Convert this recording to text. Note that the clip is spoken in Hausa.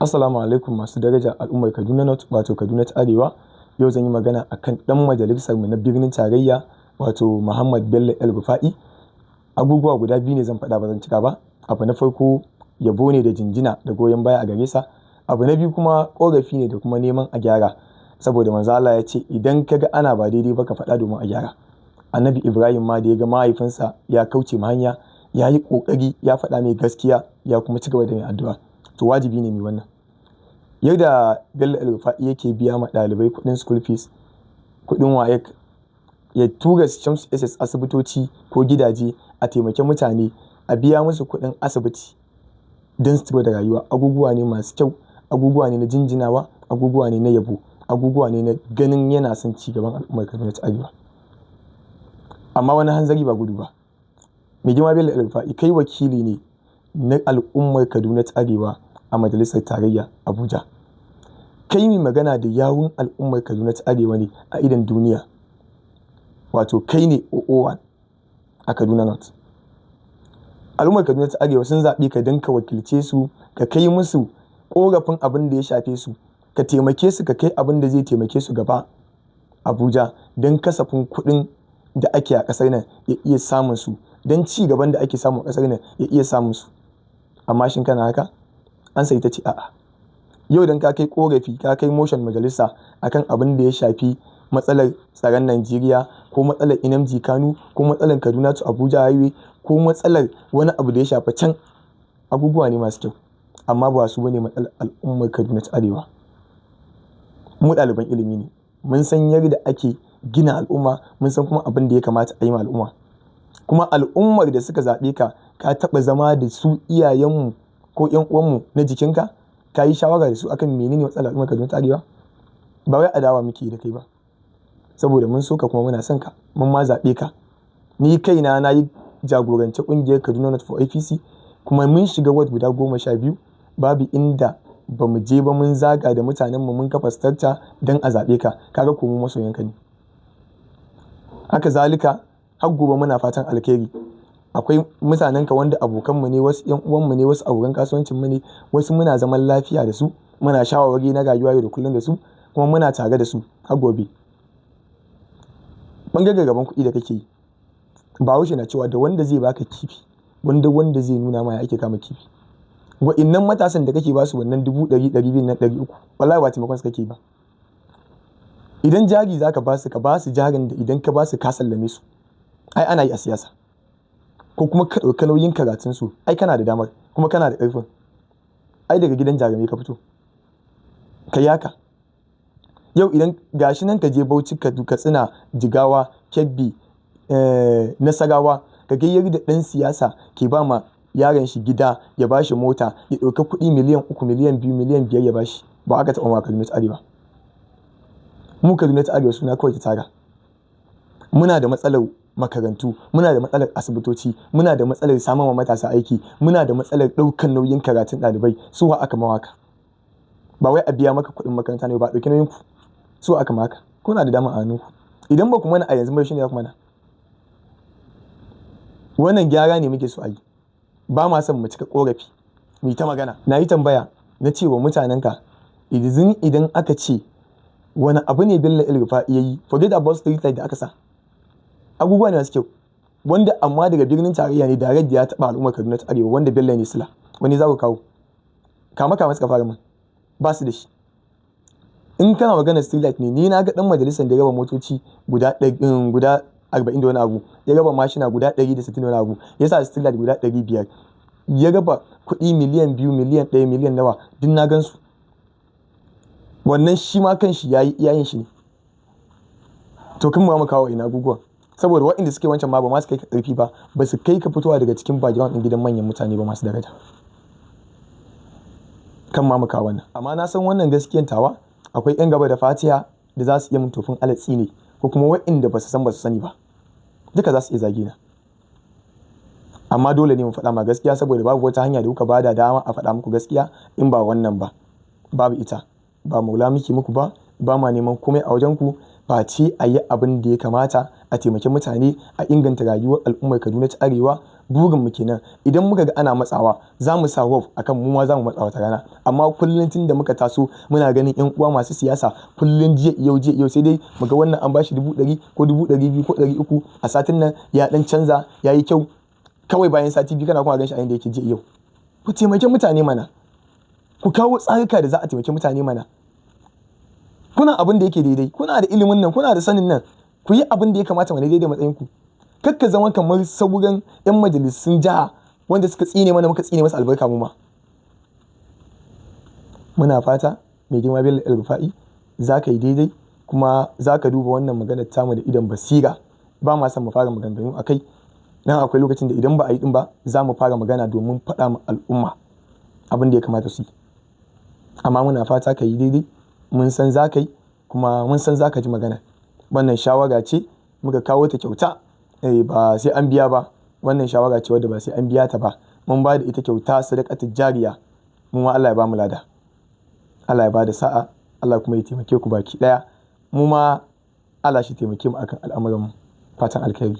Assalamu alaikum masu daraja al'ummar Kaduna North wato Kaduna ta Arewa. Yau zan yi magana akan ɗan majalisar mu na birnin tarayya wato Muhammad Bello El-Rufai. Abubuwa guda biyu ne zan faɗa ba zan cika ba. Abu na farko yabo ne da jinjina da goyon baya a gare sa. Abu na biyu kuma ƙorafi ne da kuma neman a gyara. Saboda manzo Allah ya ce idan ka ga ana ba daidai ba ka faɗa domin a gyara. Annabi Ibrahim ma da ya ga mahaifinsa ya kauce ma hanya ya yi ƙoƙari ya faɗa mai gaskiya ya kuma ci gaba da mai addu'a. To wajibi ne mai wannan. Yadda Bello El-Rufai yake biya ma ɗalibai kuɗin school fees, kuɗin WAEC, ya tura Shamsu SS asibitoci ko gidaje a taimake mutane a biya musu kuɗin asibiti don su da rayuwa. Abubuwa ne masu kyau, abubuwa ne na jinjinawa, abubuwa ne na yabo, abubuwa ne na ganin yana son ci gaban al'ummar Kaduna ta Arewa. Amma wani hanzari ba gudu ba. Mai girma Bello El-Rufai kai wakili ne na al'ummar Kaduna ta Arewa a majalisar tarayya Abuja. Kai mai magana da yawun al'ummar Kaduna ta Arewa ne a idon duniya. Wato kai ne OO1 a Kaduna North. Al'ummar Kaduna ta Arewa sun zaɓe ka don ka wakilce su, ka kai musu ƙorafin abin da ya shafe su, ka taimake su, ka kai abin da zai taimake su gaba Abuja don kasafin kuɗin da ake a ƙasar nan ya iya samun su, don ci gaban da ake samu a ƙasar nan ya iya samun su. Amma shin kana haka? An sai ta ce a'a. Yau dan ka kai ƙorafi, ka kai motion majalisa akan abin da ya shafi matsalar tsaron Najeriya ko matsalar NMG Kano ko matsalar Kaduna to Abuja highway ko matsalar wani abu da ya shafi can, abubuwa ne masu kyau. Amma ba su bane matsalar al'ummar Kaduna ta Arewa. Mu ɗaliban ilimi ne. Mun san yadda ake gina al'umma, mun san kuma abin da ya kamata a yi ma al'umma. Kuma al'ummar da suka zaɓe ka, ka taɓa zama da su iyayenmu ko ƴan uwanmu na jikinka, ka yi shawara da su akan menene matsalar al'ummar Kaduna ta Arewa? Ba wai adawa muke da kai ba. Saboda mun so ka kuma muna son ka, mun ma zaɓe ka. Ni kaina na yi jagorance ƙungiyar Kaduna North for APC kuma mun shiga ward guda 12, babu inda ba mu je ba, mun zaga da mutanenmu mun kafa structure don a zaɓe ka. Kaga ko mu masoyanka ne. Haka zalika har gobe muna fatan alkhairi. Akwai mutanenka wanda abokanmu ne, wasu ƴan uwanmu ne, wasu abokan kasuwancinmu ne, wasu muna zaman lafiya da su, muna shawarwari na rayuwa yau da kullum da su, kuma muna tare da su har gobe. Ɓangaren gaban kuɗi da kake yi, Bahaushe na cewa da wanda zai baka kifi wanda zai nuna ma ya ake kama kifi. Wa'innan matasan da kake basu wannan 100, 200 na 300, wallahi ba taimakon su kake ba. Idan jari zaka basu, ka basu jarin da idan ka basu ka sallame su. Ai ana yi a siyasa. Ko kuma ka ɗauki nauyin karatunsu, ai kana da damar kuma kana da ƙarfin. Ai daga gidan jarumai ka fito. Ka yi haka. Yau idan gashi nan ka je Bauchi, Katsina, Jigawa, Kebbi, Nasarawa, ka ga yadda ɗan siyasa ke ba ma yaron shi gida, ya ba shi mota, ya ɗauka kuɗi miliyan 3, miliyan 2, miliyan 5 ya ba shi. Ba aka taɓa ma Kaduna ta Arewa. Mu Kaduna ta Arewa suna kawai ta tara. Muna da matsalar makarantu, muna da matsalar asibitoci, muna da matsalar samar wa matasa aiki, muna da matsalar ɗaukan nauyin karatun ɗalibai. Su wa aka mawaka? Ba wai a biya maka kuɗin makaranta ne ba, ɗauki nauyin ku. Su aka maka. Kuna da dama a hannunku. Idan ba ku mana a yanzu ba, shi ne ya ku mana. Wannan gyara ne muke so a yi. Ba ma son mu cika ƙorafi, mu yi ta magana. Na yi tambaya na ce wa mutanenka, idan aka ce wani abu ne Bello El-Rufai ya yi, forget about street light da aka sa. Abubuwa ne masu kyau. Wanda amma daga birnin tarayya ne direct ya taɓa al'ummar Kaduna ta Arewa, wanda Bello ne sila. Wani za ku kawo? Kama suka fara man. Ba su da shi. In kana magana street light ne, ni na ga ɗan majalisar da ya raba motoci guda 40 da wani abu, ya raba mashina guda 160 da wani abu, ya sa street light guda 500, ya raba kuɗi miliyan 2, miliyan 1, miliyan nawa, duk na gan su. Wannan shi ma kan shi ya yi iyayen shi ne. To kin mu kawo ina abubuwa. Saboda waɗanda suke wancan ma ba ma su kai ka ƙarfi ba, ba su kai ka fitowa daga cikin background ɗin gidan manyan mutane ba masu daraja. Kan ma kawo wannan. Amma na san wannan gaskiyan tawa akwai ƴan gaba da fatiya da za su iya mun tofin alatsi ne, ko kuma waɗanda ba su sani ba. Duka za su iya zage na. Amma dole ne mu faɗa ma gaskiya, saboda babu wata hanya da kuka bada dama a faɗa muku gaskiya in ba wannan ba. Babu ita. Ba maula miki muku ba, ba ma neman komai a wajen ku, ba ce a yi abin da ya kamata a a taimaki mutane, a inganta rayuwar al'ummar Kaduna ta Arewa. Burin mu kenan. Idan muka ga ana matsawa za mu sa hope akan mu ma za mu matsa wata rana. Amma kullum tun da muka taso muna ganin ƴan uwa masu siyasa kullum jiya yau sai dai mu ga wannan an bashi 100 ko 200 ko 300 a satin nan ya dan canza yayi kyau, kawai bayan sati biyu kana kuma ganin shi a inda yake jiya yau. Ku taimaki mutane mana, ku kawo tsarika da za a taimaki mutane mana. Kuna abin da yake daidai, kuna da ilimin nan, kuna da sanin nan, ku yi abin da ya kamata mana daidai matsayinku. Kakka zama kamar sauran 'yan majalisun jiha wanda suka tsine mana muka tsine masa albarka mu ma. Muna fata mai girma Bello El Rufai za ka yi daidai kuma za ka duba wannan maganar tamu da idon basira. Ba ma son mu fara maganganu a kai. Nan akwai lokacin da idan ba a yi din ba za mu fara magana domin faɗa ma al'umma abin da ya kamata su yi. Amma muna fata ka yi daidai, mun san za ka yi kuma mun san za ka ji magana. Wannan shawara ce muka kawo ta kyauta, ba sai an biya ba. Wannan shawara ce wadda ba sai an biya ta ba. Mun ba da ita kyauta, sadaqatul jariya. Mu ma Allah ya ba mu lada. Allah ya ba da sa'a, Allah kuma ya taimake ku baki ɗaya. Mu ma Allah shi taimake mu akan al'amuran mu. Fatan alkhairi.